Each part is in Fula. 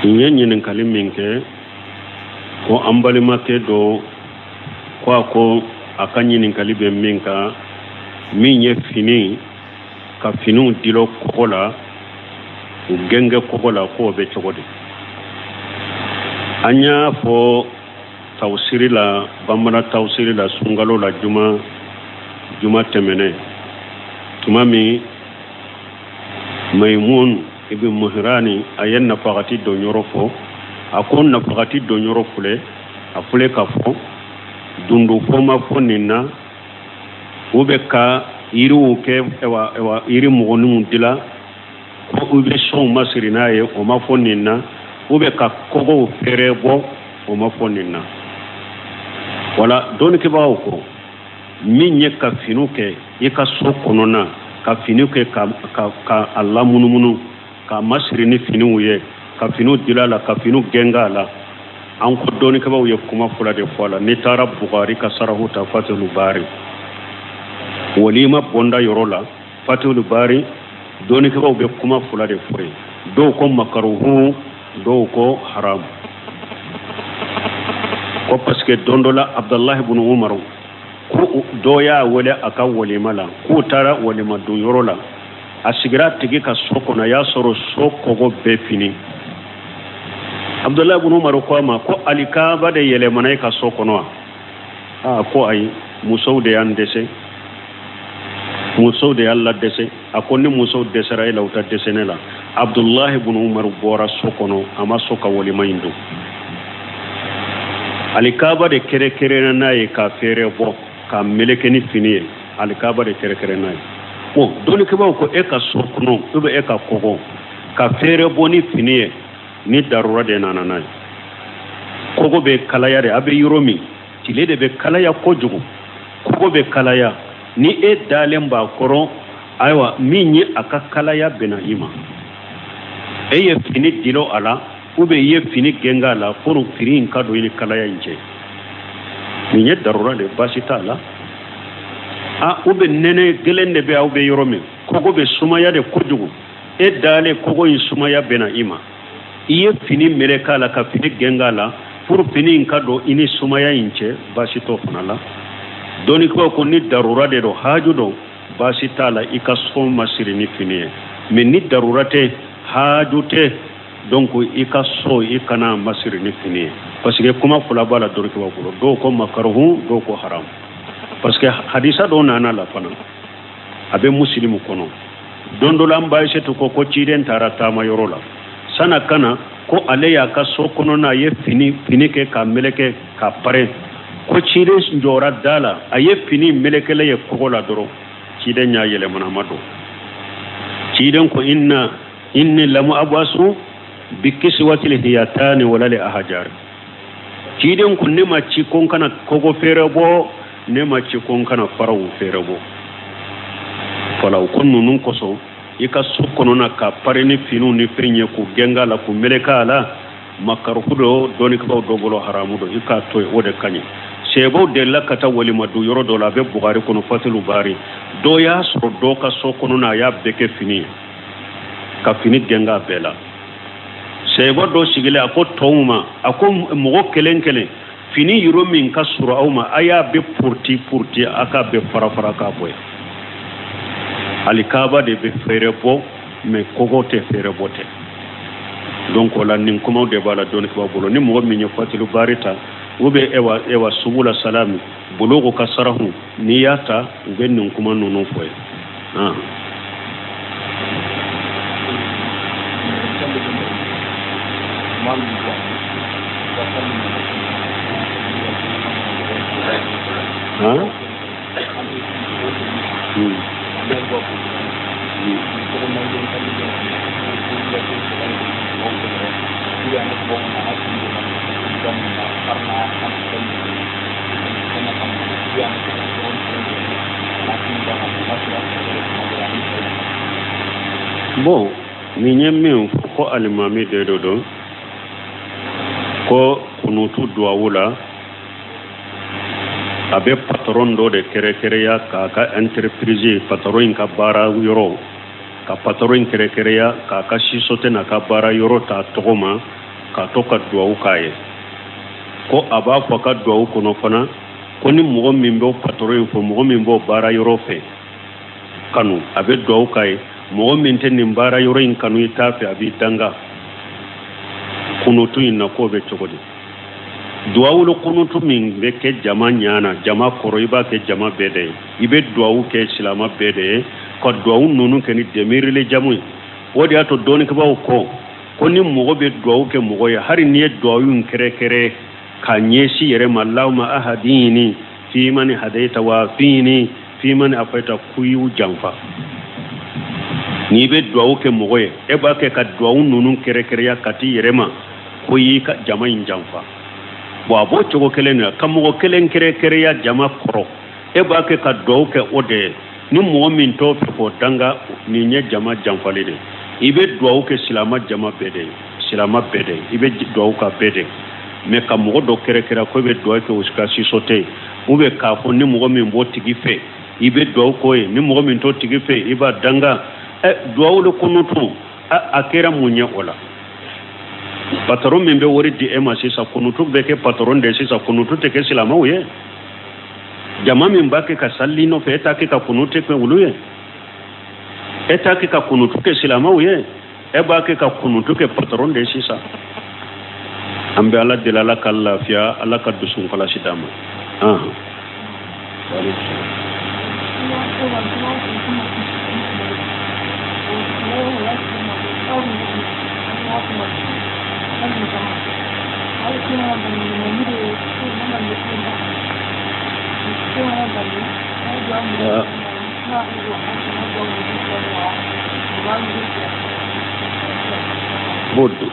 nye ɲininkali min kɛ ko an balimakɛ dɔ ko a ko a ka ɲininkali bɛ min kan min ye fini ka finiw dilo kɔgɔ la u gɛngɛ kɔgɔ la k'o bɛ cogo di. An y'a fɔ tawsiri la bamanan tawsiri la sunkalo la juma tɛmɛnɛ tuma min Maymun ibn Muhrani a ye nafagati dɔ yɔrɔ fɔ a ko nafagati dɔ yɔrɔ filɛ a filɛ ka fɔ dundu fɔ ma fɔ nin na u bɛ ka yiriw kɛ yiri mɔgɔninw dila ko u bɛ sɔnw masiri n'a ye o ma fɔ nin na u bɛ ka kɔgɔw fɛrɛ bɔ o ma fɔ nin na. Wala dɔnnikɛbagaw ko min ye ka finiw kɛ i ka so kɔnɔna ka finiw kɛ ka a lamunumunu ka masiri ni finiw ye ka finiw dila la ka finiw gɛnga la an ko dɔnnikɛbagaw ye kuma fila de fɔ a la. N'i taara Bugari ka sarahu ta Fathul Bari walima bonda yɔrɔ la Fathul Bari dɔnnikɛbagaw bɛ kuma fila de fɔ ye dɔw ko makaruhu dɔw ko haram ko parce que don dɔ la Abdallah ibn Umar ko dɔ y'a wele a ka walima la k'u taara walima don yɔrɔ la a sigira tigi ka so kɔnɔ a y'a sɔrɔ so kɔgɔ bɛɛ fini. Abdallah ibn Umar ko a ma ko alikaba de yɛlɛmana i ka so kɔnɔ wa? Ko ayi musow de y'an dɛsɛ musow de y'ala dɛsɛ a ko ni musow dɛsɛra e la u ta dɛsɛ ne la. Abdallah ibn Umar bɔra so kɔnɔ a ma so ka walima in don. Alikaba de kɛrɛkɛrɛnna n'a ye ka fɛrɛ bɔ ka meleke ni fini ye alikaba de kɛrɛkɛrɛnna n'a ye. Bon dɔnnikɛbagaw ko e ka so kɔnɔ ou bien e ka kɔgɔ ka fɛrɛ bɔ ni fini ye ni darura de nana n'a ye. Kɔgɔ bɛ kalaya de a bɛ yɔrɔ min tile de bɛ kalaya kojugu kɔgɔ bɛ kalaya ni e dalen b'a kɔrɔ ayiwa min ye a ka kalaya bɛna i ma e ye fini dilo a la ou bien i ye fini gɛnga a la pour fini in ka don i ni kalaya in cɛ nin ye darura de baasi t'a la. Ou bien nɛnɛ gɛlɛn de bɛ aw bɛ yɔrɔ min kɔgɔ bɛ sumaya de kojugu e dalen kɔgɔ in sumaya bɛna i ma i ye fini meleke a la ka fini gɛnga a la pour fini in ka don i ni sumaya in cɛ baasi t'o fana la. Dɔnnikɛlaw ko ni darura de don haaju don baasi t'a la i ka so masiri ni fini ye mais ni darura tɛ haaju tɛ donc i ka so i kana masiri ni fini ye parce que kuma fila b'a la dɔnnikɛlaw bolo dɔw ko makaruhu dɔw ko haram parce que hadisa dɔw nana la fana a bɛ musilimu kɔnɔ don dɔ la an b'a esete ko ciden taara taama yɔrɔ la sana kana ko ale y'a ka so kɔnɔna a ye fini kɛ ka meleke ka pare ko ciden jɔra da la a ye fini melekele ye kɔgɔ la dɔrɔn ciden y'a yɛlɛmana ma don ciden ko inni lamu abasu bi kiswatil hiyatani wala li ahjar ciden ko ne ma ci kon kana kɔgɔ fere bɔ ne ma ci kon kana faraw fere bɔ fala ko nunun koso i ka so kɔnɔna ka pare ni finiw ni fɛn ye k'u gɛnga la k'u meleka a la makaruhu dɔ dɔnnikɛlaw dɔ bolo haramu dɔ i k'a to yen o de ka ɲi. Sɛbaw delila ka taa walima don yɔrɔ dɔ la a bɛ Bugari kɔnɔ Fathul Bari dɔ y'a sɔrɔ dɔ ka so kɔnɔna a y'a bɛɛ kɛ fini ye ka fini gɛnga a bɛɛ la. Sɛba dɔ sigilen a ko tɔw ma a ko mɔgɔ kelen kelen fini yɔrɔ min ka sɔrɔ aw ma a y'a bɛɛ purti a k'a bɛɛ fara k'a bɔ yen. Alikaba de bɛ fɛrɛ bɔ mais kɔgɔ tɛ fɛrɛ bɔ tɛ. Donc o la nin kumaw de b'a la dɔnnikɛlaw bolo ni mɔgɔ min ye Fathul Bari ta ou bien ewa subula salami bulugu ka sarahu n'i y'a ta u bɛ nin kuma ninnu fɔ ye. Bon, nin ye min fɔ ko alimami de don ko kunutu duwawu la a bɛ patron dɔ de kɛrɛkɛrɛya k'a ka entreprise patron in ka baara yɔrɔ ka patron in kɛrɛkɛrɛya k'a ka sisote n'a ka baara yɔrɔ ta tɔgɔ ma ka to ka duwawu k'a ye ko a b'a fɔ ka duwawu kɔnɔ fana ko ni mɔgɔ min b'o patɔrɔn in fɔ mɔgɔ min b'o baara yɔrɔ fɛ kanu a bɛ duwawu k'a ye mɔgɔ min tɛ nin baara yɔrɔ in kanu i t'a fɛ a b'i danga kunutu in na k'o bɛ cogo di duwawu kunutu min bɛ kɛ jama ɲana jama kɔrɔ i b'a kɛ jama bɛɛ de ye i bɛ duwawu kɛ silama bɛɛ de ye ka duwawu ninnu kɛ ni demirile jamu ye o de y'a to dɔɔnikɛbaw ko ni mɔgɔ bɛ duwawu kɛ mɔgɔ ye hali n'i ye duwawu in kɛrɛkɛrɛ ka ɲɛsin yɛrɛ ma Allahumma ahadini fi man hadaita wa fini fi man afaita kuyu janfa n'i bɛ duwawu kɛ mɔgɔ ye e b'a kɛ ka duwawu ninnu kɛrɛkɛrɛya ka t'i yɛrɛ ma ko y'i ka jama in janfa bon a b'o cogo kelen na ka mɔgɔ kelen kɛrɛkɛrɛya jama kɔrɔ e b'a kɛ ka duwawu kɛ o de ye ni mɔgɔ min t'o fɛ k'o danga nin ye jama janfali de i bɛ duwawu kɛ silama jama bɛɛ de silama bɛɛ de i bɛ duwawu ka bɛɛ de mais ka mɔgɔ dɔ kɛrɛkɛrɛ ko i bɛ duwawu kɛ o ka siso tɛ ou bien k'a fɔ ni mɔgɔ min b'o tigi fɛ i bɛ duwawu k'o ye ni mɔgɔ min t'o tigi fɛ i b'a danga duwawu le kunutu a kɛra mun ye o la patron min bɛ wari di e ma sisan kunutu bɛ kɛ patron de sisan kunutu tɛ kɛ silamaw ye jama min b'a kɛ ka sali nɔfɛ e t'a kɛ ka kunutu kɛ olu ye e t'a kɛ ka kunutu kɛ silamaw ye e b'a kɛ ka kunutu kɛ patron de sisan an bɛ ala deli ala ka lafiya ala ka dusukun kɔlɔsi d'a ma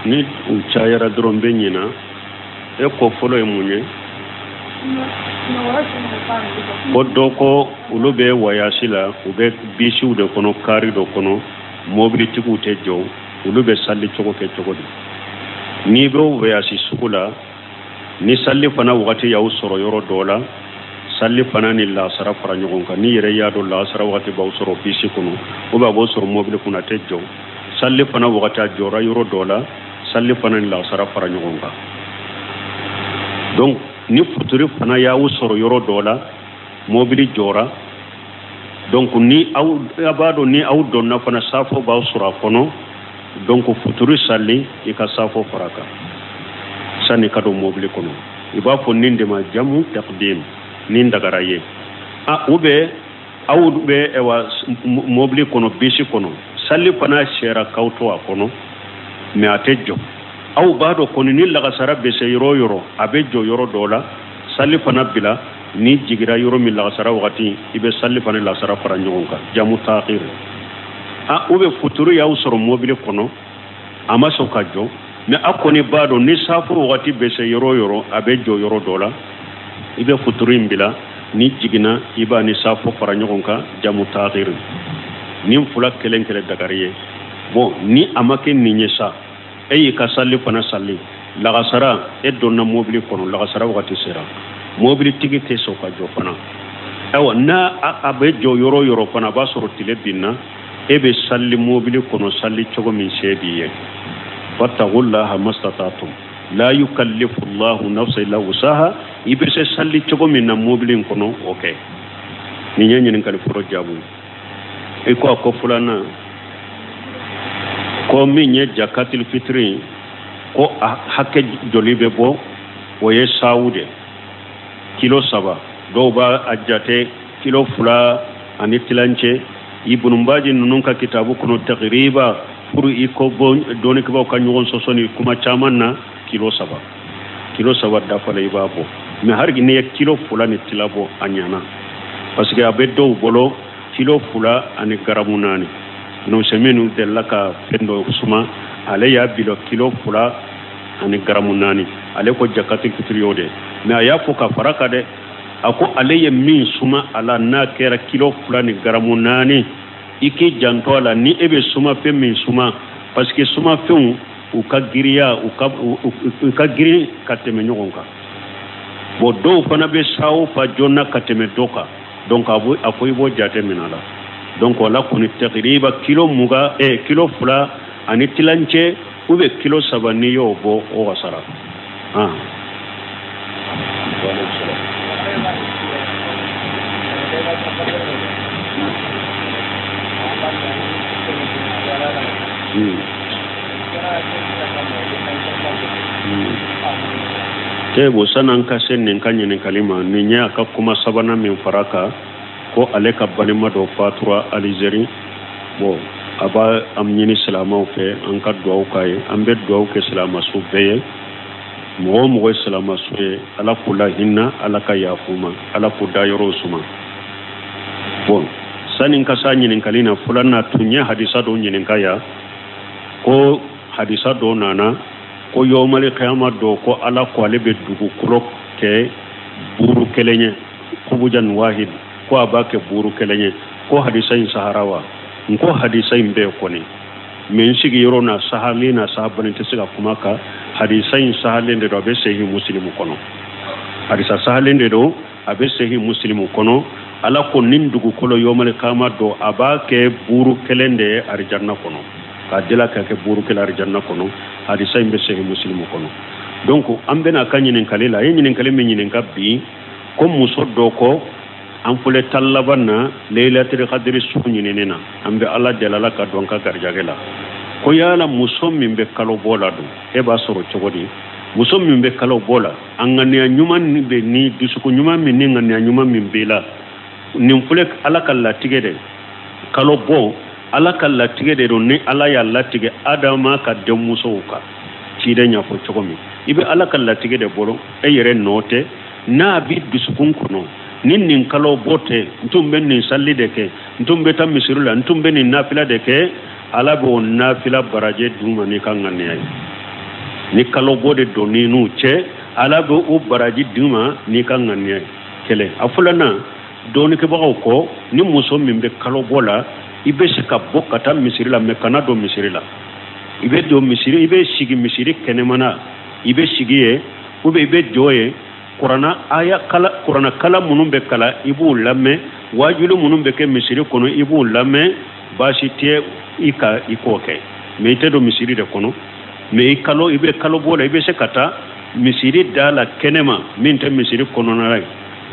ni u cayara dɔrɔn bɛ ɲina e ko fɔlɔ ye mun ye ko dɔ ko olu bɛ wayasi la u bɛ bisiw de kɔnɔ kari dɔ kɔnɔ mobilitigiw tɛ jɔ olu bɛ sali cogo kɛ cogo di n'i bɛ wayasi sugu la ni sali fana wagati y'aw sɔrɔ yɔrɔ dɔ la sali fana ni lasara fara ɲɔgɔn kan ni yɛrɛ y'a dɔn lasara wagati b'aw sɔrɔ bisi kɔnɔ ou bien a b'aw sɔrɔ mobili kɔnɔ a tɛ jɔ sali fana wagati a jɔra yɔrɔ dɔ la sali fana ni lasara fara ɲɔgɔn kan donc ni futuri fana y'aw sɔrɔ yɔrɔ dɔ la mobili jɔra donc ni aw b'a dɔn ni aw dɔnna fana safo b'aw sɔrɔ a kɔnɔ donc futuri sali i ka safo fara kan sani ka don mobili kɔnɔ i b'a fɔ nin de ma jamu taqdim nin dagara ye ou bien aw bɛ mobili kɔnɔ bisi kɔnɔ sali fana sera k'aw to a kɔnɔ mais a tɛ jɔ aw b'a dɔn kɔni ni lagasara bɛ se yɔrɔ o yɔrɔ a bɛ jɔ yɔrɔ dɔ la sali fana bila ni jigira yɔrɔ min lagasara wagati i bɛ sali fana lasara fara ɲɔgɔn kan jamu takhir ou bien futuru y'aw sɔrɔ mobili kɔnɔ a ma sɔn ka jɔ mais a kɔni b'a dɔn ni safo wagati bɛ se yɔrɔ o yɔrɔ a bɛ jɔ yɔrɔ dɔ la i bɛ futuru in bila ni jigina i b'a ni safo fara ɲɔgɔn kan jamu takhir nin fula kelen kelen dagari ye bon ni a ma kɛ nin ye sa e y'i ka sali fana sali lagasara e donna mobili kɔnɔ lagasara wagati sera mobili tigi tɛ sɔn ka jɔ fana ayiwa n'a a bɛ jɔ yɔrɔ o yɔrɔ fana a b'a sɔrɔ tile binna e bɛ sali mobili kɔnɔ sali cogo min se b'i ye fattaqullaha mastata'tum la yukallifu Allahu nafsan illa wusaha i bɛ se sali cogo min na mobili in kɔnɔ o kɛ nin ye ɲininkali fɔlɔ jaabi i ko a ko filanan ko min ye jakatil fitri ko a hakɛ joli bɛ bɔ o ye sawu de kilo 3 dɔw b'a a jate kilo 2 ani tilancɛ ibnumbaji ninnu ka kitabu kɔnɔ taqriba pour i ko bɔ dɔɔnikɛbaw ka ɲɔgɔn sɔsɔ ni kuma caman na kilo 3 dafala i b'a bɔ mais hali n'i ye kilo 2 ni tila bɔ a ɲana parce que a bɛ dɔw bolo kilo 2 ani garamu 4 nusɛminu delila ka fɛn dɔ suma ale y'a bilo kilo 2 ani garamu 4 ale ko jakati fitiri y'o de mais a y'a fɔ ka fara kan dɛ a ko ale ye min suma a la n'a kɛra kilo 2 ni garamu 4 i k'i janto a la ni e bɛ suma fɛn min suma parce que suma fɛnw u ka giriya u ka girin ka tɛmɛ ɲɔgɔn kan bon dɔw fana bɛ sawo fa joona ka tɛmɛ dɔ kan donc a fɔ i b'o jate minɛ a la donc wala kɔni taqriba kilo 2 ani tilancɛ ube kilo 7 ni yo bo o wasara te bo sanan ka sen nin kan yin kalima ni nya ka kuma sabana min faraka ko ale ka banima do fatura alizeri bo aba am nyini salama fe an ka do kai am be do ke salama su be mo salama su ala kula hinna ala ka yafuma ala ku dayoro suma bon sanin ka sa nyini kalina fulanna tunya hadisa do nyini kaya ko hadisa do nana ko yomale qiyama do ko ala ko ale be dugu kulo ke buru kelenye kubujan wahid ko abake buru kelenye ko hadisa in saharawa ko hadisa in be ko ni men sigi yorona sahalina sahabani tesiga kumaka hadisa in sahalinde do be sehi muslimu kono hadisa sahalinde do abe sehi muslimu kono ala ko nin dugu kulo yomale qiyama do abake buru kelende arjanna kono kadila ka ke buru kala arjanna kono hadisa imbe sehi muslimu kono donc ambena kanyinen kalila yinin kalime nyinin kabbi ko muso doko am fule tallabanna laylatul qadri sunyinena ambe alla jalala ka donka garjagela ko yala muso mimbe kalo bola do e ba soro chogodi muso mimbe kalo bola angania nyuman be ni dusuko nyuman min ni ngania nyuman mimbe la nim fule alla kala tigede kalo bo ala kala tige de ni ala ya latige adama ka de muso ka ci de nya fo chogomi ibe ala kala tige de bolo e yere note na bi bisukun kuno nin kalo bote ntumbe nin salli de ke ntumbe tam misirula ntumbe nin nafila de ke ala bo nafila baraje duma ni kan ngane ay ni kalo bode do ni nu che ala bo u baraji duma ni kan ngane ay kele afulana do ni ke bawo ko ni muso mimbe kalo bola ibe sika bokata misiri la mekana do misiri la ibe do misiri ibe sigi misiri kenemana ibe sigiye ube ibe joye qur'ana aya kala munum be kala ibu lamme wajulu munum be ke misiri kono ibu lamme bashi tie ika ikoke me ite do misiri de kono me ikalo ibe kalo bola ibe sekata misiri dala kenema minte misiri kono na rai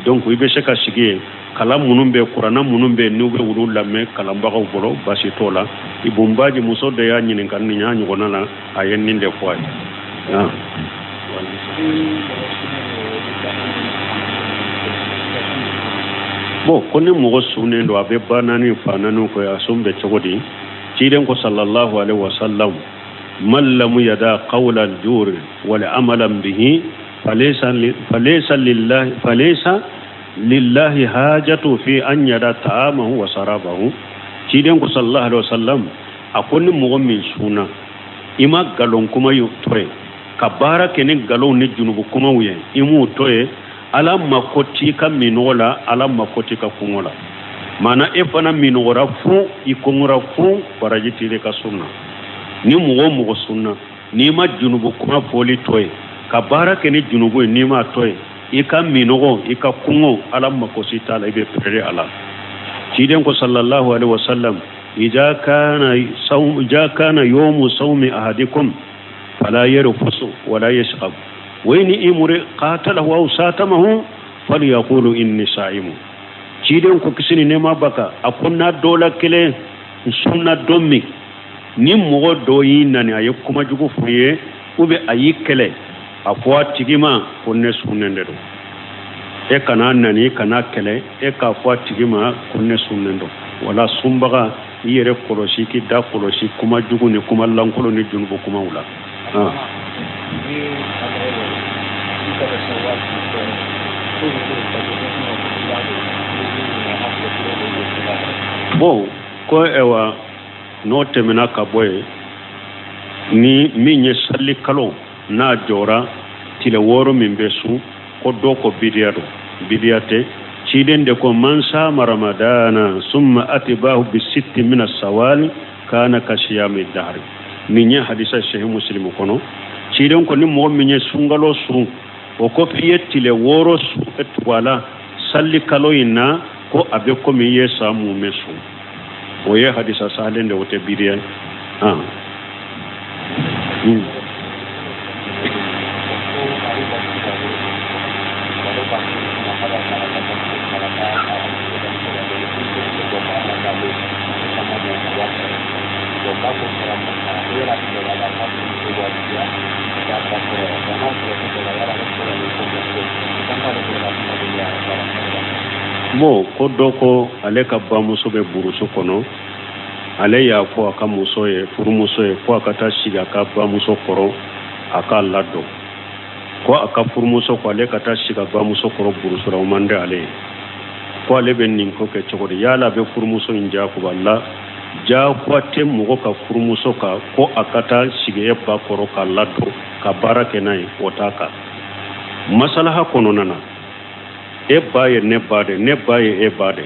donc ibe seka sigiye kala munum be qur'ana munum be nube wulu lamme kala mbagaw bolo basi tola ibumbaji muso de ya nyinin kan ni nya nyugona la ayen ninde fo ay bo konni mo sunne ndo abe banani fananu ko ya sumbe chogodi ciden ko sallallahu alaihi wasallam man lam yada qawla al-jur wal amalan bihi falaysa lillahi hajatu fi an yada ta'amahu wa sarabahu ciden ko sallallahu alaihi wasallam akonni mo min suna ima galon kuma yu toy kabara kene galon ne junubu kuma wuye imu toye ala makoti ka minola ala makoti ka kungola mana e fana minora fu ikongora fu barajiti le ka sunna ni mo sunna ni ma junubu kuma foli toye kabara kene junubu ni ma toye ika minogo ika kungo ala makosi tala ibe pere ala ciden ko sallallahu alaihi wasallam ija kana yawmu sawmi ahadikum fala yarfusu wala yashqab wayni imuri qatalahu aw satamahu falyaqulu inni sa'imu ciden ko kisini ne mabaka akunna dola kele sunna dommi ni mo do yinani ay kuma jugo fuye ube ayikele afwa tigima kunne sunnende do e kana nani kana kele e ka afwa tigima kunne sunnendo wala sumbaga yere koloshi ki da koloshi kuma jugu ni kuma lankolo ni junubu kuma wula bon ko ewa no temena ka boye ni minye salli kalo na jora tile woro min besu ko do ko bidiyate ciden de ko man sama ramadana summa atibahu bi sitti min as-sawal kana ka siyami dahr minye hadisa sahih muslim kono ciden ko ni mo minye sungalo su o ko fiye tile woro su etwala salli kalo ina ko abe ko mi yesa mu mesu o ye hadisa salen de wote bidiya Mo ko doko ale ka bamuso be buruso kono ale ya ko aka muso ye furumuso ye ko aka ta shiga ka bamuso koro aka lado ko aka furumuso ko ale ka ta shiga bamuso koro buruso ra mande ale ko ale be nin ko ke chogori yala be furumuso inja ko balla ja ko te mugo ka furumuso ka ko aka ta shiga ye ba koro ka lado ka barake nai otaka masalaha kono nana e baye ne bade ne baye e bade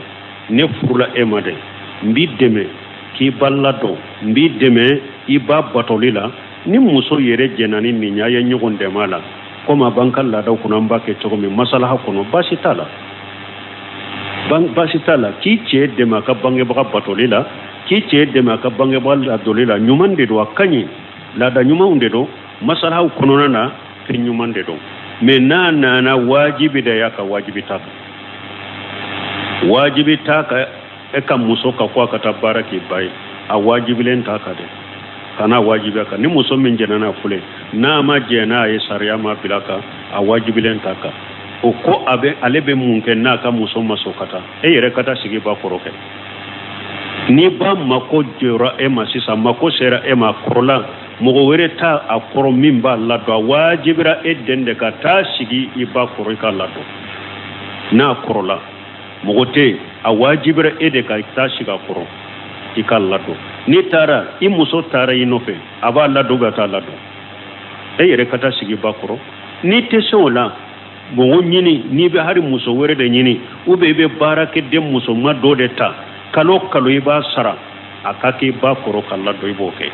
ne furula e made mbi deme ki ballado mbi deme iba batolila ni muso yere jenani ni nyaye nyugon de mala koma bankal la daw kunan bake to mi masalaha kono basitala basitala ki che de maka bange baka batolila ki che de maka bange balla dolila nyumande do akani la da nyumaunde do masalaha kono nana ke nyumande do me na wajibi da yaka wajibi taka eka muso ka kwa ka tabaraki bai a wajibi len taka de kana wajibi ka ni muso min jena na fule na ma jena ye sariya ma bilaka a wajibi len taka o ko abe alebe munke na ka muso maso kata e yere kata sigi ba koroke ni ba mako jora e masisa mako sera e ma korola mogo were ta a koro min ba lado wajibira e dende ka ta sigi i ba koro ka lado na korola mogo te a wajibira e de ka ta shiga koro i ka lado ni tara i muso tara i nofe a ba lado ga ta lado e yere ka ta sigi ba koro ni te la mogo nyini ni be hari muso were de nyini ube be barake de muso ma do de ta kalo i ba sara akake ba koro ka lado i bo ke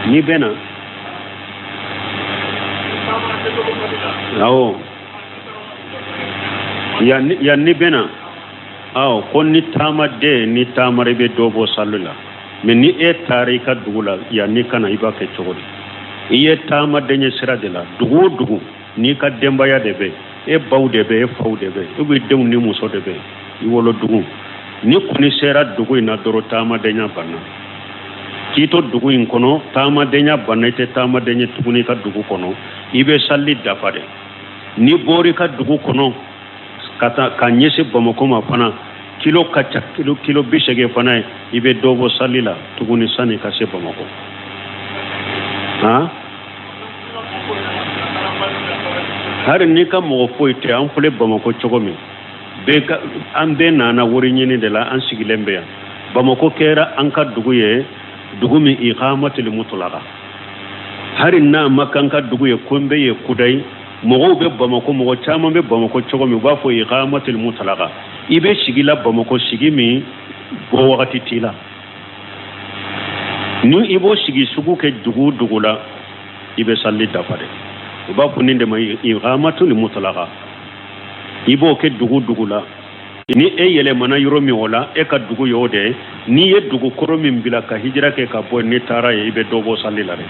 ni bena awo ya ni bena aw kon ni tama de ni tamare be dobo sallula men ni e tarika dugula ya ni kana iba ke chogodi iye tama de ni sira de la dugu ni ka demba ya de be e bawde be e fawde be e be dew ni muso de be i wolo dugu ni kuni sera dugu ina doro tama de nya banna kito dugu in kono tama de nya banna te tama de nya tuguni ka dugu kono ibe salli dafade ni bori ka dugu kono kata kanyese Bamako ma fana kilo kacha kilo bishege fana ibe dobo salila tuguni sani kase Bamako har ni ka mo foite an fule Bamako chogomi be ka an be nana wori nyini de la an sigilembe ya Bamako kera an ka duguye dugumi iqamatul mutlaqa har na makan ka duguye kombe ye kudai mogo be Bamako mogo chama be Bamako chogomi ba fo iqamatul mutlaqa ibe sigila Bamako sigimi go wakati tila ni ibo sigi sugu ke dugula ibe salli dafade ba ko ninde mai iqamatul mutlaqa ibo ke dugula ni e yele mana yoro mi wala e ka dugu yode ni ye dugu koro min bila ka hijra ke ka bo ni tara ye ibe dobo salli la re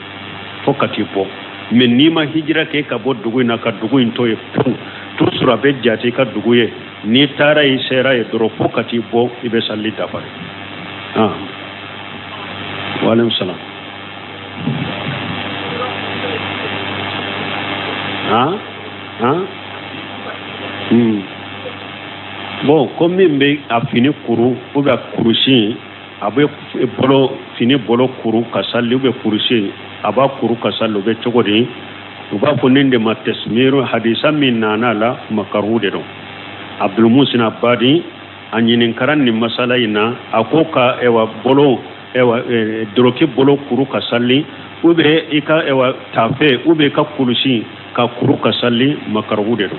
fokati bo men ni ma hijra ke ka bo dugu na ka dugu into ye to sura be jati ka dugu ye ni tara yi sera ye doro fokati bo ibe salli dafare wa alaykum salam bon comme min be a fini kuru ou be kurusi abe bolo fini bolo kuru kasalli ou be kurusi aba kuru kasalli be chogodi uba ko ninde ma tasmiru hadisa min nana la makarude do Abdul Musin Abadi anyinin karan ni masala ina akoka ewa bolo ewa droki bolo kuru kasalli ube ika ewa tafe ube ka kurusi ka kuru kasalli makarude do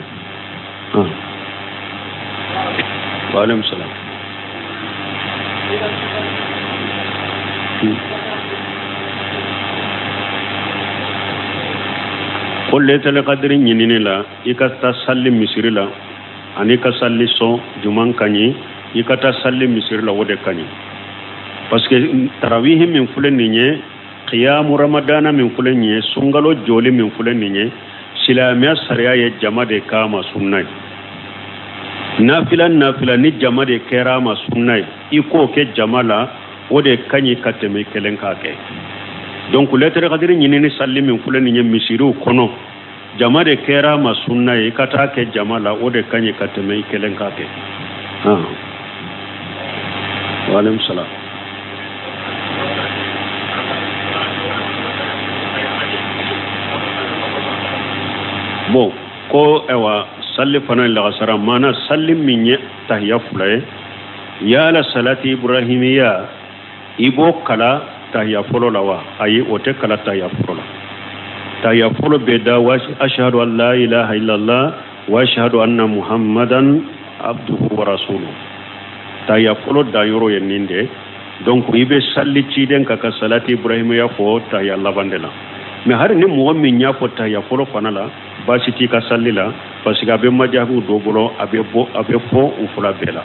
wa alaykum salam ko letel qadri ñinini la i ka ta salli misiri la ani ka salli so juman kañi i ka ta salli misiri la wo de kañi parce que tarawihi min fule ni ñe qiyamu ramadana min fule ñe sungalo joli min fule ni ñe silamiya sariya ye jama de kama sunnay nafila ni jama de kerama sunnay i ko ke jama la wo de kañi ka teme kelen ka ke donc letere qadri ñinini salli min fule ni ñe misiriw kono jama de kerama sunnay ka ta ke jama la wo de kañi ka teme kelen ka ke wa alaykum salam. bon ko ewa salli fana lagasara mana salli min ye tahiya fula ye yala salati ibrahimiya ibo kala tahiya folo la wa ayi o te kala tahiya folo la tahiya folo be da wa ashhadu an la ilaha illallah wa ashhadu anna muhammadan abduhu wa rasuluhu tahiya folo da yoro ye ninde donc ibe salli ciden ka salati ibrahimiya fo tahiya labandela mais har ni mo min nya fo tahiya folo fana la basi ti ka salli la parce que abe majabu do bolo abe fo u fula bela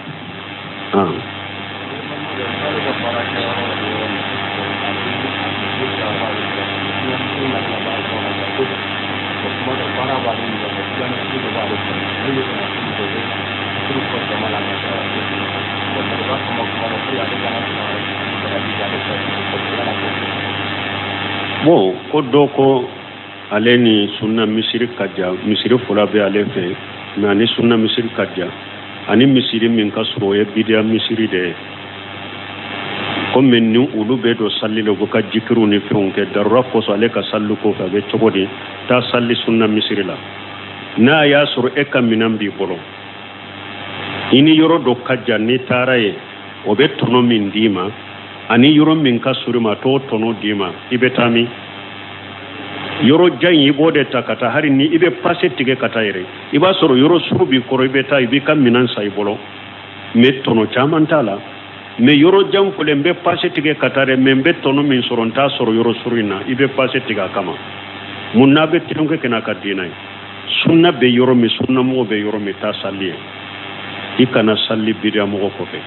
bon ko doko ale ni sunna misiri kadja misiri fula be ale fe mais ani sunna misiri kadja ani misiri min ka soro ye bidia misiri de comme ni ulu be do salli le ko ka jikiru ni fon ke darra ko so ale ka sallu ko fa be chogodi ta salli sunna misiri la na ya soro e kam minam bi bolo ini yoro do kadja ni taraye o be tono min dima ani yoro min ka surima to tono dima ibetami yoro janyi bode takata hari ni ibe passe tige kata yere iba soro yoro surubi koro ibe ta ibe kam minan sai bolo me tono chamantala me yoro jam fule mbe passe tige kata re membe tono min soronta soro yoro surina ibe passe tiga kama munna be tinke kena kadina sunna be yoro mi sunna mo be yoro mi ta salli ikana salli bidia mo ko fe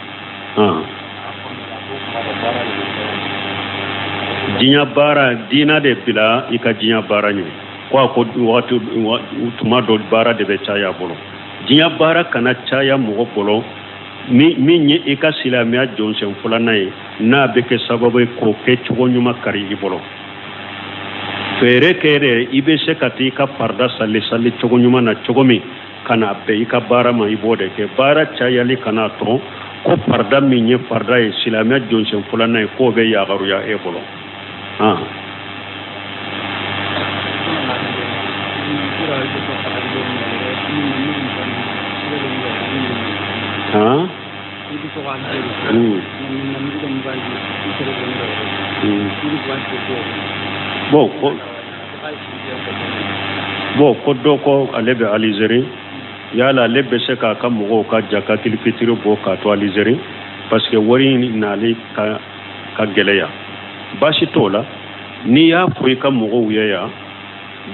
jinya bara dina de bila ika jinya bara ni ko watu tuma do bara de be chaya bolo jinya bara kana chaya mo bolo mi nye ika silamiya jonsen fulana ye na be ke sababu ko ke chogo nyuma kari ibolo fere kere ibe se kati ka parda salli chogo nyuma na chogo mi kana be ika bara ma ibode ke bara chaya li kana to ko parda mi nye parda ye silamiya jonsen fulana ye ko be ya garu ya ebolo bon ko doko alebe alizeri yala lebe se ka kamugo ka jakatil fitiri bo ka to alizeri parce que wari nali ka geleya bashi tola ni ya foyi ka mogo wuyaya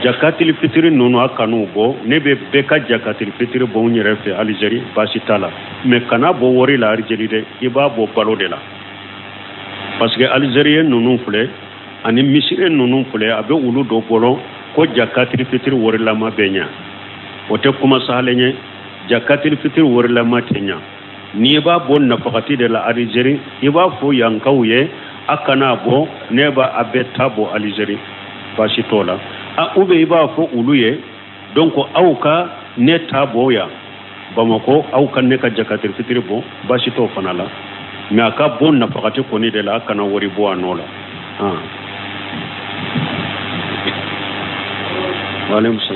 jakatil fitiri nunu akanu bo ne be ka jakatil fitiri bo nyere fe Algérie bashi tala mais kana bo wori la Algérie de iba bo balo de la parce que Algérien nunu fule ani misire nunu fule abe ulu do bolo ko jakatil fitiri wori la ma benya wote kuma sahalenye jakatil fitiri wori la ma tenya ni ba bon na fakati de la Algérie iba fo yankawye akana bo neba abeta bo Algérie bashi tola ube iba fo uluye donc auka ne tabo ya bamako auka ne ka jakatir fitiri bo bashi to fanala mais aka bon na fakati koni de la kana wori bo anola walem sa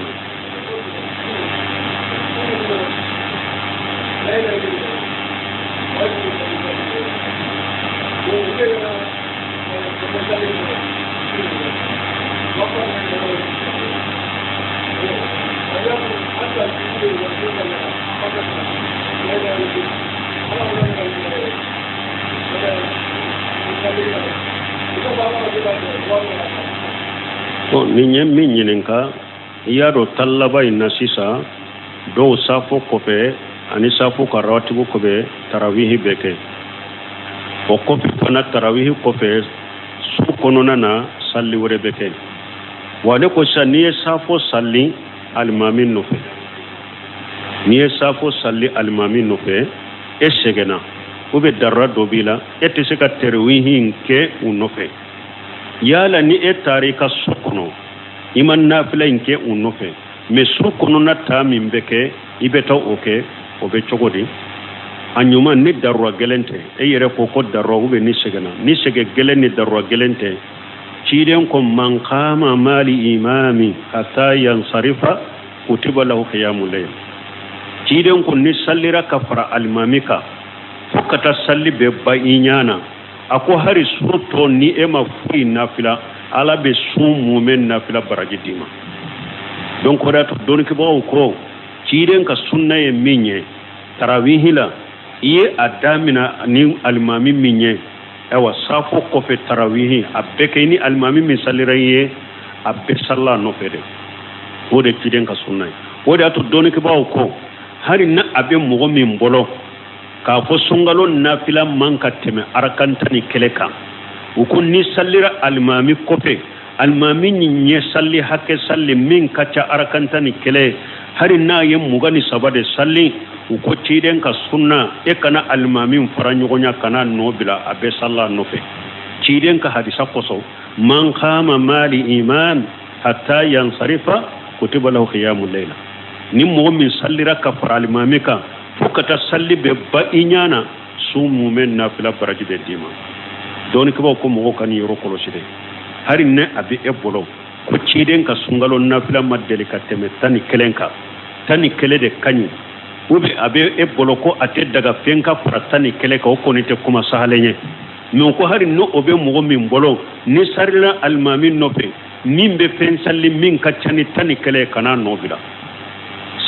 ni nye min ɲininka i y'a dɔn tallaba in na sisan dɔw safo kɔfɛ ani safo ka rawatibu kɔfɛ tarawihi bɛ kɛ o kɔfɛ fana tarawihi kɔfɛ su kɔnɔna na salli wɛrɛ bɛ kɛ wa ne ko sisan n'i ye safo salli alimami nɔfɛ n'i ye safo salli alimami nɔfɛ e sɛgɛnna ou bien darura dɔ b'i la e tɛ se ka tarawihi kɛ u nɔfɛ yala ni e taara i ka so kɔnɔ i ma nafila in kɛ u nɔfɛ mais su kɔnɔna taa min bɛ kɛ i bɛ taa o kɛ o bɛ cogo di a ɲuman ni darura gɛlɛn tɛ e yɛrɛ ko darura ou bien ni sɛgɛnna ni sɛgɛ gɛlɛn ni darura gɛlɛn tɛ ciden ko man qama mali imami hatta yansarifa kutiba lahu qiyamul layl ciden ko ni sallira ka fara alimami ka fo ka taa salli bɛ ba i ɲana a ko hari su tɔ ni e ma foyi nafila ala bɛ sun mumɛ nafila baraji d'i ma donc o de y'a to dɔnnikɛbagaw ko ciden ka sunna ye min ye tarawihi la i ye a damina ni alimami min ye ayiwa safo kɔfɛ tarawihi a bɛɛ kɛ ni alimami min sallira i ye a bɛɛ salla a nɔfɛ de o de ciden ka sunna ye o de y'a to dɔnnikɛbagaw ko hari na a bɛ mɔgɔ min bolo k'a fɔ sunkalo nafila man ka tɛmɛ arakan tan ni kɛlɛ kan u ko ni sallira alimami kɔfɛ alimami nin ɲɛ salli hakɛ salli min ka ca arakan tan ni kɛlɛ hari n'a ye 23 de salli u ko ciden ka sunna e kana alimami fara ɲɔgɔn ya kana nɔ bila a bɛ salla nɔfɛ ciden ka hadisa kɔsɔn man qama mali imam hatta yansarifa kutiba lahu qiyamul layl ni mɔgɔ min sallira ka fara alimami kan fo ka taa salli bɛ ba i ɲana su mumɛ nafila baraji bɛ d'i ma dɔɔnikɛbaw ko mɔgɔw ka nin yɔrɔ kɔlɔsi dɛ hari ne a bɛ e bolo ko ciden ka sunkalo nafila ma deli ka tɛmɛ 11 kan 11 de ka ɲi ou bien a bɛ e bolo ko a tɛ daga fɛn ka fara 11 kan o kɔni tɛ kuma sahalen ye mais ko hari no o bɛ mɔgɔ min bolo ni sarila alimami nɔfɛ min bɛ fɛn salli min ka ca ni 11 kana nɔ bila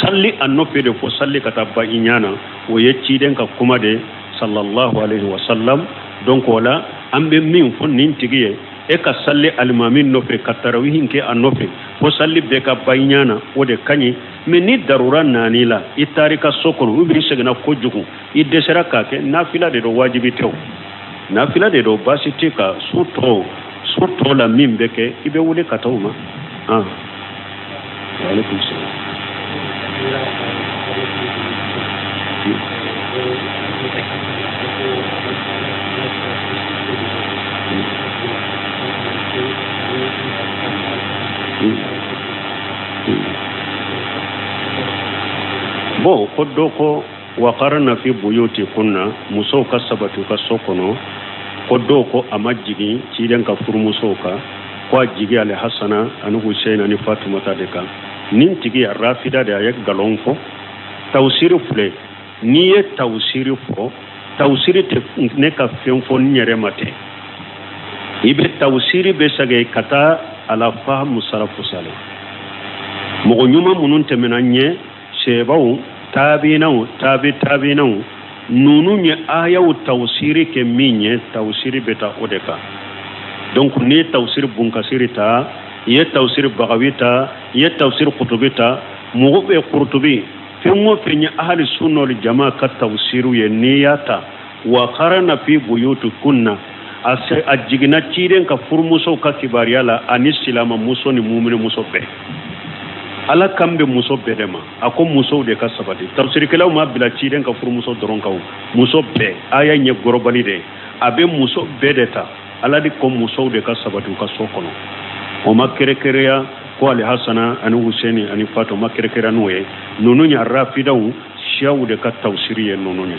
salli a nɔfɛ de fo salli ka taa ba i ɲana o ye ciden ka kuma de sallallahu alaihi wasallam donc o la an bɛ min fɔ nin tigi ye e ka salli alimami nɔfɛ ka tarawihi kɛ a nɔfɛ fo salli bɛɛ ka ba i ɲana o de ka ɲi mais ni darura nani la i taara i ka so kɔnɔ ou bien i seginna kojugu i dɛsɛra k'a kɛ nafila de don wajibi tɛ o nafila de don baasi tɛ ka su tɔ la min bɛ kɛ i bɛ wuli ka taa o ma waaleykum salaam. Bon ko dɔ ko waqarna fi buyutikunna musow ka sabati u ka so kɔnɔ ko dɔw ko a ma jigin ciden ka furumusow kan ko a jigi ale hasana ani husein ani fatumata de kan nin tigi a rafida de a ye galon fɔ tawsiri filɛ n'i ye tawsiri fɔ tawsiri tɛ ne ka fɛn fɔ n yɛrɛ ma tɛ i bɛ tawsiri bɛ sɛgɛ ka taa ala fahamu salafu salih mɔgɔ ɲuman minnu tɛmɛna ɲɛ sebaw taabinaw taabinaw ninnu ye ayaw tawsiri kɛ min ye tawsiri bɛ taa o de kan donc n'i ye tawsiri bunkasiri ta i ye tawsiri bagawi ta i ye tawsiri kutubi ta mɔgɔ bɛ kutubi fɛn o fɛn ye ahli sunna wal jamaa ka tawsiriw ye n'i y'a ta wa qarana fi buyutikunna a jiginna ciden ka furumusow ka kibariya la ani silama muso ni mumini muso bɛɛ ala kan bɛ muso bɛɛ de ma a ko musow de ka sabati tafsirikɛlaw ma bila ciden ka furumuso dɔrɔn kan muso bɛɛ aya ɲɛ gɔrɔbali de a bɛ muso bɛɛ de ta ala de ko musow de ka sabati u ka so kɔnɔ o ma kɛrɛkɛrɛya ko ali hasana ani huseini ani fatu ma kɛrɛkɛrɛya n'o ye ninnu ye rafidaw siyaw de ka tawsiri ye ninnu ye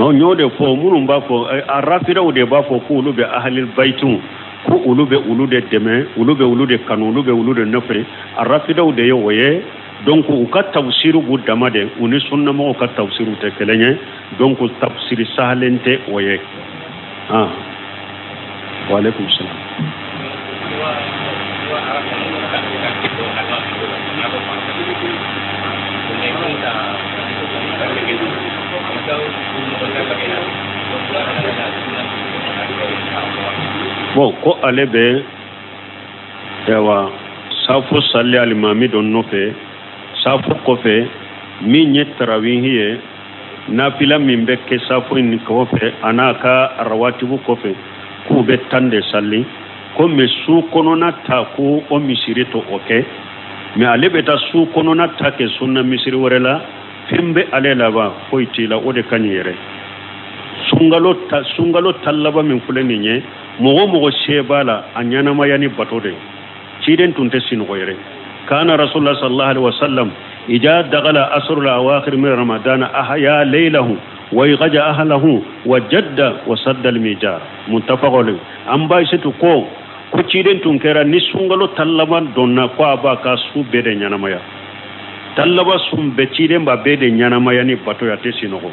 n y'o de fɔ minnu b'a fɔ a rafidaw de b'a fɔ ko olu bɛ ahlil baitiw ko olu bɛ olu de dɛmɛ olu bɛ olu de kanu olu bɛ olu de nɔfɛ a rafidaw de ye o ye donc u ka tawsiri b'u dama de u ni sunnamɔgɔw ka tawsiriw tɛ kelen ye donc tawsiri sahalen tɛ o ye waaleykum salaam. bon ko ale be yawa safo salli alimami don nofe safo kofe min ye tarawihi ye nafila min be ke safo ni kofe anaka rawatibu kofe ku be tande salli ko me su konona ta ko o misiri to oke me ale be ta su konona ta ke sunna misiri warela fimbe ale laba foitila o de kanyere sungalo tallaba min fulani nye mogo shebala anyana mayani batode ciden tunte sinoyere kana rasulullah sallallahu alaihi wasallam ija dagala asrul awakhir min ramadan ahya laylahu wa yagja ahlahu wa jadda wa sadda al mijar muttafaqun amba setu ko ciden tunkera ni sungalo tallaba donna ko abaka su bede nyana maya tallaba sum be ciden ba bede nyana maya ni bato ya tesinogo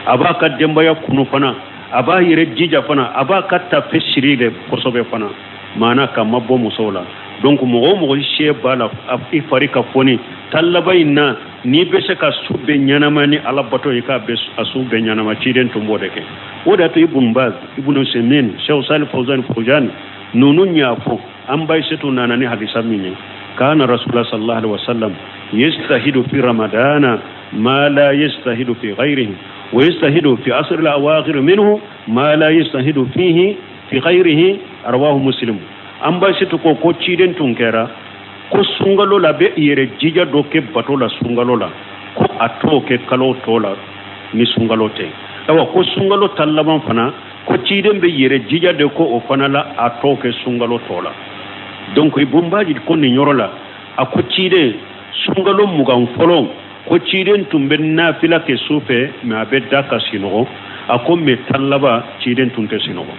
aba ka dembaya kunu fana aba yire jija fana aba ka tafe shiride kosobe fana mana ka mabbo musola donc mogo she bala afi farika foni tallaba inna ni be se ka sube nyanama ni ala bato ka be asube nyanama ciden to mbodeke oda to ibn baz ibn semin shaw salih fawzan fawjan nunu nyafo ambay setu nanani hadisa minni kana rasulullah sallallahu alaihi wasallam yastahidu fi ramadana ma la yastahidu fi ghayrihi ويستهد في عصر الأواخر منه ما لا يستهد فيه في غيره رواه مسلم أمبا ستكو كو تشيدن تنكرا كو سنغلو لا بي يري جيجا دوكي باتولا سنغلو لا كو أتوكي كالو تولا ni sungalo te awa ko sungalo tallaban fana ko tshiden be yere jija de ko o fana la atoke sungalo tola donc ibumbaji ko ni nyorola ako tshide sungalo mugan folo ko ciden tumbe nafila ke sufe me abedda kasino ako me tallaba ciden tunte sinogo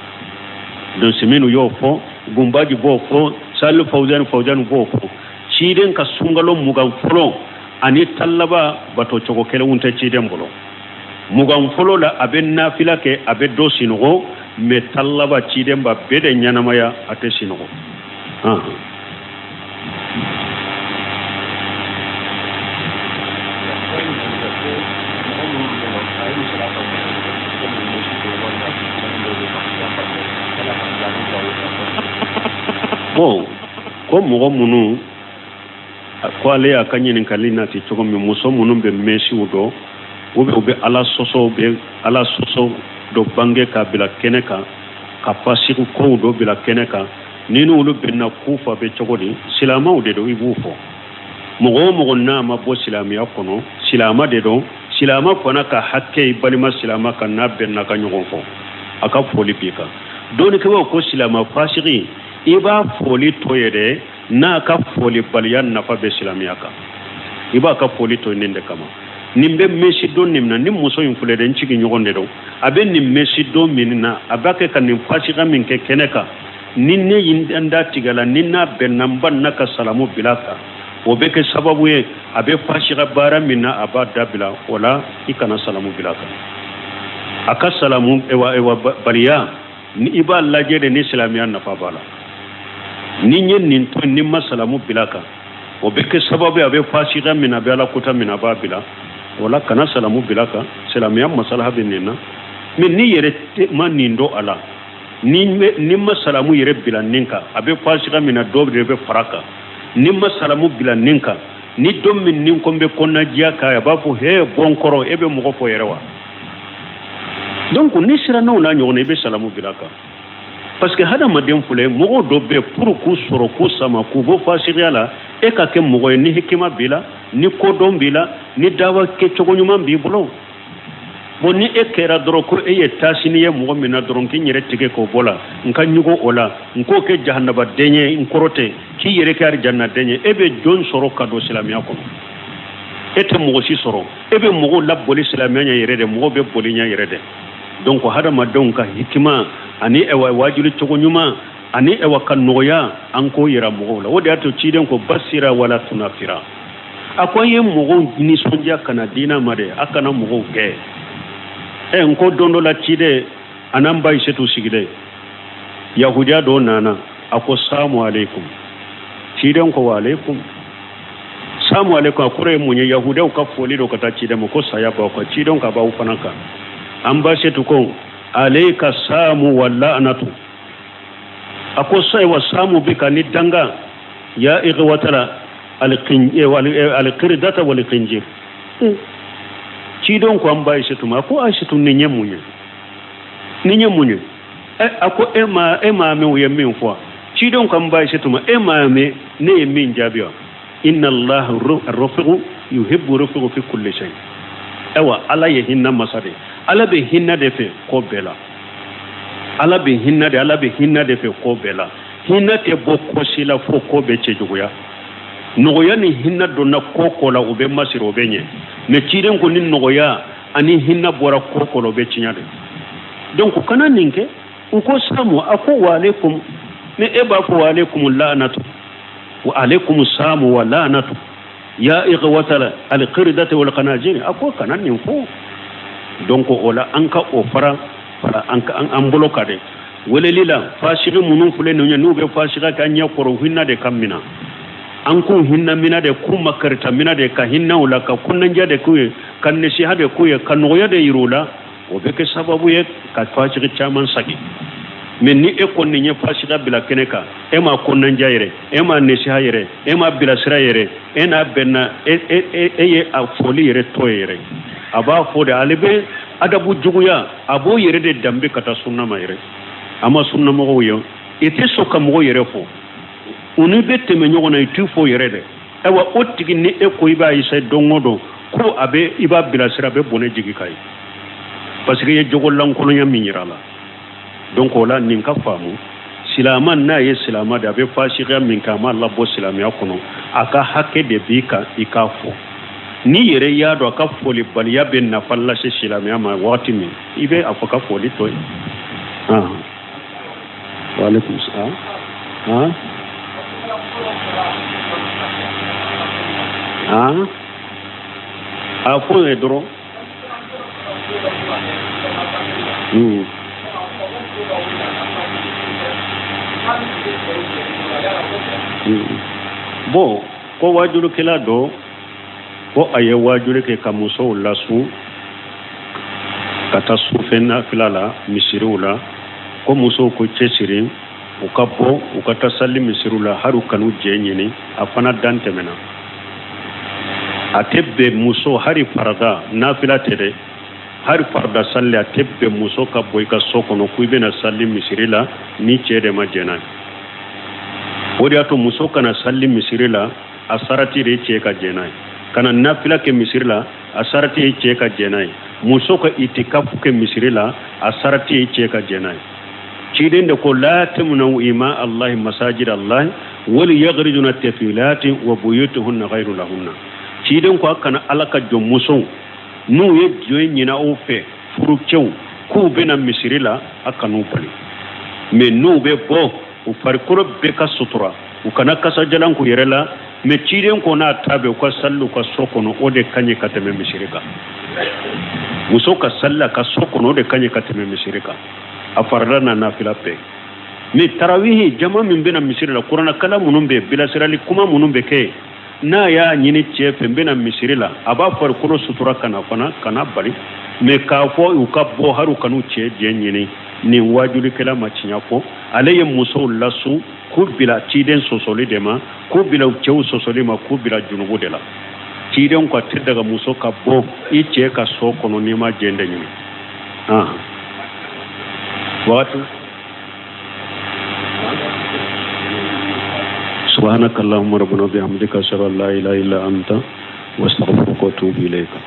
don semenu yo fo gumbaji bo fo salu fawzan bo fo ciden ka sungalo mugan folo ani tallaba bato chogo kele unte ciden bolo mugan folo la aben nafila ke abeddo sinogo me tallaba ciden ba bede nyanamaya ate sinogo bon ko mogo munu ko ale ya kanyin kalina ti chogo mi muso munu be meshi udo ube ala soso do bange ka bila keneka ka pasiku ko do bila keneka ninu ulu benna kufa be chogo di silama ude do ibufo mogo na ma bo silamiya kono silama de do silama kona ka hakke balima silama kan na benna ka nyogon fo aka foli bika doni ke ko silama fasiki iba foli toyede na ka foli baliyan na fa be silamiya ka iba ka foli to ninde kama nimbe meshi don nimna nim muso yin fulede ncigi nyogon de do abe nim meshi don minna abake kan nim fasika min ke keneka ninne yinda tigala ninna benamban naka salamu bilaka o be ke sababu ye abe fasika bara minna abada bila wala ikana salamu bilaka aka salamu ewa baliya ni iba lajede ni islamiya nafa bala ni nyen nin to ni masalamu bilaka o be ke sababu abe fasika minna be ala kuta minna babila wala kana salamu bilaka islamiya masalaha binna min ni yere man nindo ala ni masalamu yere bila ninka abe fasika minna dobre be faraka ni masalamu bila ninka ni dom min nin kombe konna jiya ka ya bafo he bonkoro ebe mo ko yerewa donc ni sira no na nyone be salamu bila ka parce que hada madem fule mo do be pour ku soro ku sama ku bo fasiriala e ka ke mo ni hikima bila ni kodom bila ni dawa ke chogonyuma bi bolo bonni ekera doro ko e tasiniye mo mina doron ki nyere tige ko bola nka nyugo ola nko ke jahannaba denye nkorote ki yere kar janna denye ebe jon soro kado islamiya ko ete mo si soro ebe mo labboli islamiya yere de mo be bolinya yere de donc hada madon ka hikima ani e wajulu togo nyuma ani e wakannoya anko yera mo la wodi ato ciden ko basira wala tunafira akoye mo ni sonja kana dina made akana mo ge nko dondo la cide anamba isetu sigide yahudiya do nana ako salamu alaikum cide ko wa alaikum salamu alaikum akure munye yahudiya ka foli do kata cide mo ko saya ba ko cide ka ba ufanaka amba setu ko alayka samu wal la'natu ako sai wa samu bika ni danga ya ighwatala al-qirdata wal qinjir ci don ko an bai shi tuma ko a shi tun ne nyemunye ako ema me wo min fo ci don ko an bai shi tuma ema me ne min jabiwa inna allah ar-rafiqu yuhibbu rafiqu fi kulli shay ewa ala ye hinna masade ala be hinna de fe ko bela ala be hinna de fe ko bela hinna te bokko sila fo ko be ce juguya nogoya ni hinna donna koko la ube masiro ube nye me ciren ko ni nogoya ani hinna bora koko la ube cinyade donc kana ninke uko samu ako wa alaikum me eba ko wa alaikum la'natu wa alaikum samu wa la'natu ya ighwatala al-qirdati wal qanajir ako kana ninko donc ola anka ofara para anka an blokade wala lila fashiri munun fule no nyanu be fashira ka nya koro hinna de kamina an kun hinna mina de kun makarta mina de ka hinna wala ka kunnan jade kuye kan ne shi hade kuye kan noya de yirula o be ke sababu ye ka fashiri chaman sagi men ni e kon ni nya fashira bila keneka e ma kunnan jayre e ma ne shi hayre e ma bila sira yere e na benna ye a foli yere to yere aba fo de alebe adabu juguya abo yere de dambe kata sunna mayre ama sunna mo yo ite so kam mo yere fo uni bette me nyogona itu fo yere de ewa ottigi ni e ko iba isa dongodo ko abe iba bila sira be bone jigi kai parce que ye jogol lan ko nya minyirala donc wala nin ka famu silaman na ye silama da be fashiga min kama Allah bo silamiya kono aka hakke de bika ikafo ni yere ya do aka foli bal ya ben na falla she silamiya ma wati mi ibe afaka foli to wa alaikum salam a fo e doro bo ko wajuru kila do ko aye wajuru ke kamuso lasu kata sufena filala misirula ko muso ko cesiri ukapo ukata salli misirula haru kanu jenyini afana dantemena atebbe muso hari farada nafila tere hari farda salli atebbe muso ka boy ka sokono kuibe na salli misirila ni cede majena odi ato muso kana salli misirila asarati re ce ka jenai kana nafila ke misirila asarati re ce ka jenai muso ka itikafu ke misirila asarati re ce ka jenai ciden da ko la tamnu ima Allah masajid Allah wal yaghrijuna tafilati wa buyutuhunna ghayru lahunna ciden ko kana alaka jom muso nu ye joy nyina o fe furu cew ku bena misirila akanu bali me nu be bo u farkuro be ka sutura u kana kasa jalan ku yerela me ciden ko na tabe ko sallu ka sokono ode kanye kateme misirika muso ka salla ka sokono ode kanye kateme misirika afarana nafila pe mi tarawihi jama min bena misirila qur'ana kala munun be bila sirali kuma munun be ke na ya nyini chefe bena misirila aba farkuro sutura kana fana kana bari me ka fo u ka bo haru kanu che je nyini ni wajuli kala macinya ko alaye muso lasu ku bila ciden sosoli dema ku bila cew sosoli ma ku bila junubu dela ciden ko daga muso ka bo ice ka so kono ni ma jende nyini waktu subhanakallahumma rabbana bihamdika asyhadu an la ilaha illa anta wa astaghfiruka wa atubu ilaika